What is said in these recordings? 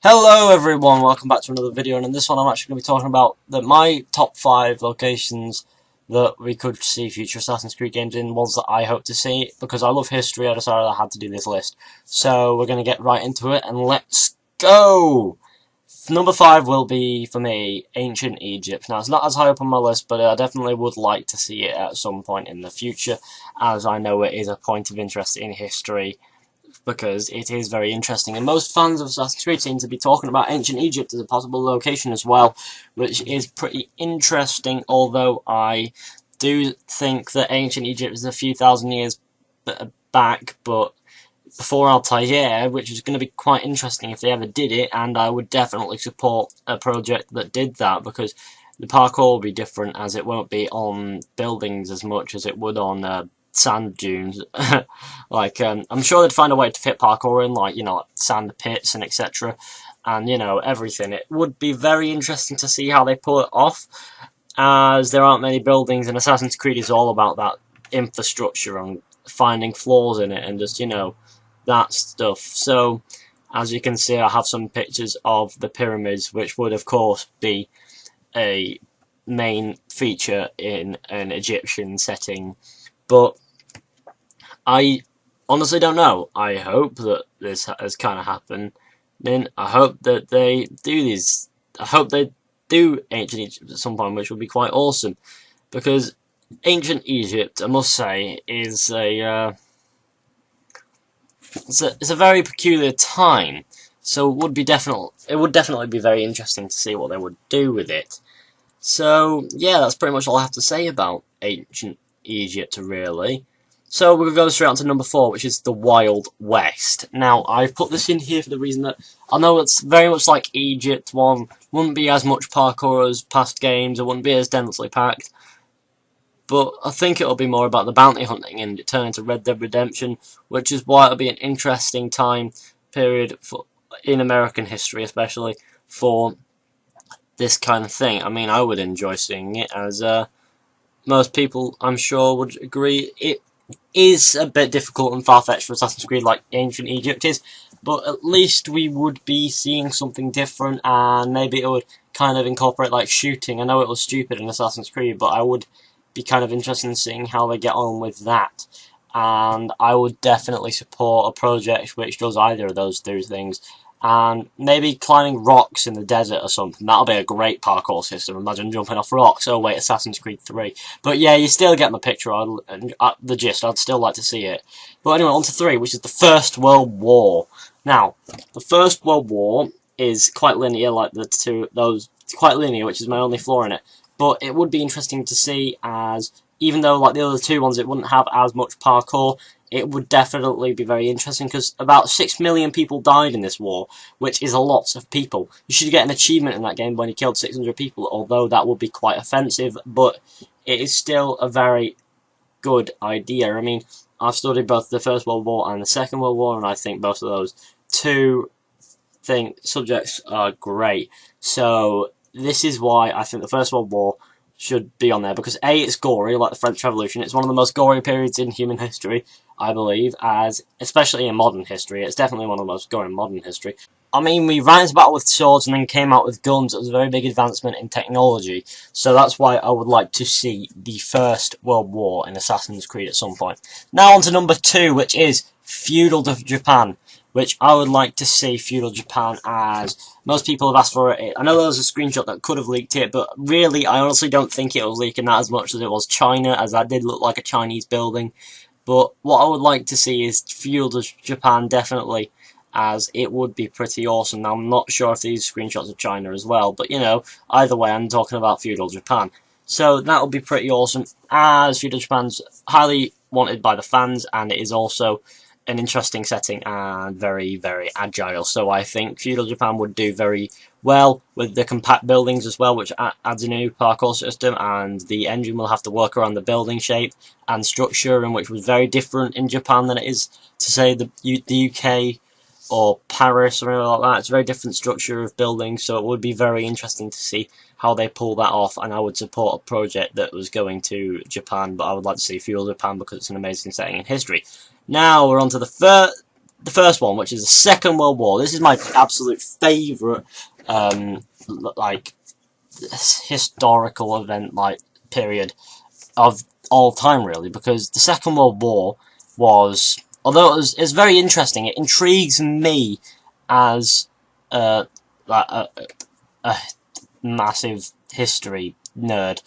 Hello everyone, welcome back to another video, and in this one I'm actually going to be talking about my top 5 locations that we could see future Assassin's Creed games in, ones that I hope to see. Because I love history, I decided I had to do this list. So we're going to get right into it, and let's go! Number 5 will be, for me, Ancient Egypt. Now, it's not as high up on my list, but I definitely would like to see it at some point in the future, as I know it is a point of interest in history, because it is very interesting, and most fans of Assassin's Creed seem to be talking about Ancient Egypt as a possible location as well, which is pretty interesting, although I do think that Ancient Egypt is a few thousand years back, but before Altair, which is going to be quite interesting if they ever did it, and I would definitely support a project that did that, because the parkour will be different, as it won't be on buildings as much as it would on sand dunes. I'm sure they'd find a way to fit parkour in, like sand pits and etc. And, everything. It would be very interesting to see how they pull it off, as there aren't many buildings, and Assassin's Creed is all about that infrastructure and finding flaws in it, and just, that stuff. So, as you can see, I have some pictures of the pyramids, which would, of course, be a main feature in an Egyptian setting. But I honestly don't know. I hope that this has kind of happened. Then I hope that they do these. I hope they do Ancient Egypt at some point, which would be quite awesome. Because Ancient Egypt, I must say, is it's a very peculiar time. So it would definitely be very interesting to see what they would do with it. So yeah, that's pretty much all I have to say about Ancient Egypt, really. So we're going to go straight on to number 4, which is the Wild West. Now, I've put this in here for the reason that I know it's very much like Egypt one. Wouldn't be as much parkour as past games, it wouldn't be as densely packed. But I think it'll be more about the bounty hunting and it turn into Red Dead Redemption, which is why it'll be an interesting time period in American history, especially for this kind of thing. I mean, I would enjoy seeing it, as most people, I'm sure, would agree. It is a bit difficult and far-fetched for Assassin's Creed like Ancient Egypt is, but at least we would be seeing something different, and maybe it would kind of incorporate like shooting. I know it was stupid in Assassin's Creed, but I would be kind of interested in seeing how they get on with that. And I would definitely support a project which does either of those two things. And maybe climbing rocks in the desert or something. That'll be a great parkour system. Imagine jumping off rocks. Oh wait, Assassin's Creed 3. But yeah, you still get my picture, the gist. I'd still like to see it. But anyway, on to 3, which is the First World War. Now, the First World War is quite linear, like the two, those, it's quite linear, which is my only flaw in it. But it would be interesting to see, as even though like the other two ones, it wouldn't have as much parkour, it would definitely be very interesting, because about 6 million people died in this war, which is a lot of people. You should get an achievement in that game when you killed 600 people, although that would be quite offensive, but it is still a very good idea. I mean, I've studied both the First World War and the Second World War, and I think both of those two subjects are great. So this is why I think the First World War should be on there, because A, it's gory, like the French Revolution. It's one of the most gory periods in human history, I believe, as especially in modern history. It's definitely one of the most gory in modern history. I mean, we ran into battle with swords and then came out with guns. It was a very big advancement in technology, so that's why I would like to see the First World War in Assassin's Creed at some point. Now on to number 2, which is Feudal Japan, which I would like to see Feudal Japan, as most people have asked for it. I know there was a screenshot that could have leaked it, but really, I honestly don't think it was leaking that as much as it was China, as that did look like a Chinese building. But what I would like to see is Feudal Japan, definitely, as it would be pretty awesome. Now, I'm not sure if these screenshots are China as well, but, either way, I'm talking about Feudal Japan. So that would be pretty awesome, as Feudal Japan's highly wanted by the fans, and it is also an interesting setting and very, very agile. So I think Feudal Japan would do very well with the compact buildings as well, which adds a new parkour system, and the engine will have to work around the building shape and structure, and which was very different in Japan than it is to, say, the UK or Paris or anything like that. It's a very different structure of buildings, so it would be very interesting to see how they pull that off, and I would support a project that was going to Japan, but I would like to see Feudal Japan because it's an amazing setting in history. Now we're on to the the first one, which is the Second World War. This is my absolute favourite, like, historical event, like, period of all time, really, because the Second World War was, although it's very interesting, it intrigues me as a massive history nerd.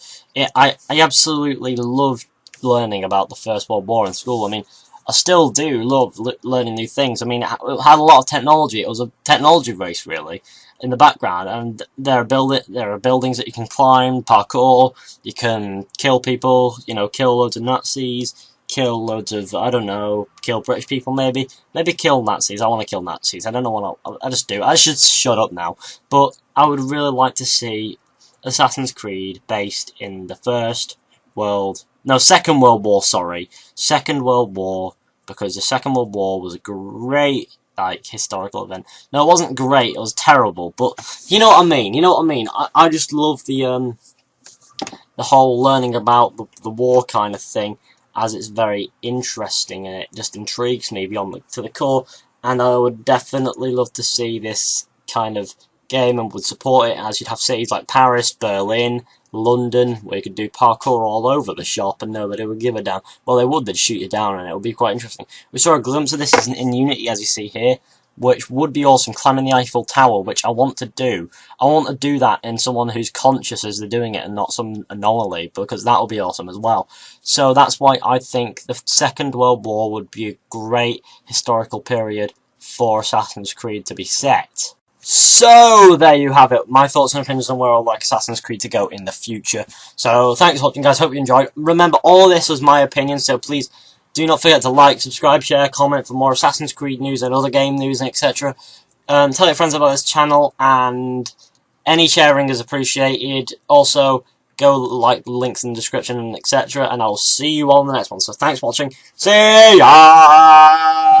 I absolutely loved learning about the First World War in school. I mean, I still do love learning new things. I mean, it had a lot of technology. It was a technology race, really, in the background. And there are buildings that you can climb, parkour. You can kill people. You know, kill loads of Nazis. Kill loads of, I don't know, kill British people maybe. Maybe kill Nazis. I want to kill Nazis. I don't know what I just do. I should shut up now. But I would really like to see Assassin's Creed based in the Second World War, sorry. Second World War, because the Second World War was a great, like, historical event. No, it wasn't great, it was terrible, but you know what I mean, I just love the whole learning about the war kind of thing, as it's very interesting, and it just intrigues me to the core, and I would definitely love to see this kind of game and would support it, as you'd have cities like Paris, Berlin, London, where you could do parkour all over the shop and nobody would give a damn. Well, they would, they'd shoot you down and it would be quite interesting. We saw a glimpse of this in Unity, as you see here, which would be awesome, climbing the Eiffel Tower, which I want to do. I want to do that in someone who's conscious as they're doing it and not some anomaly, because that will be awesome as well. So that's why I think the Second World War would be a great historical period for Assassin's Creed to be set. So, there you have it. My thoughts and opinions on where I'd like Assassin's Creed to go in the future. So, thanks for watching, guys. Hope you enjoyed. Remember, all this was my opinion, so please do not forget to like, subscribe, share, comment for more Assassin's Creed news and other game news, and etc. Tell your friends about this channel, and any sharing is appreciated. Also, go like the links in the description, and etc. And I'll see you all in the next one. So, thanks for watching. See ya!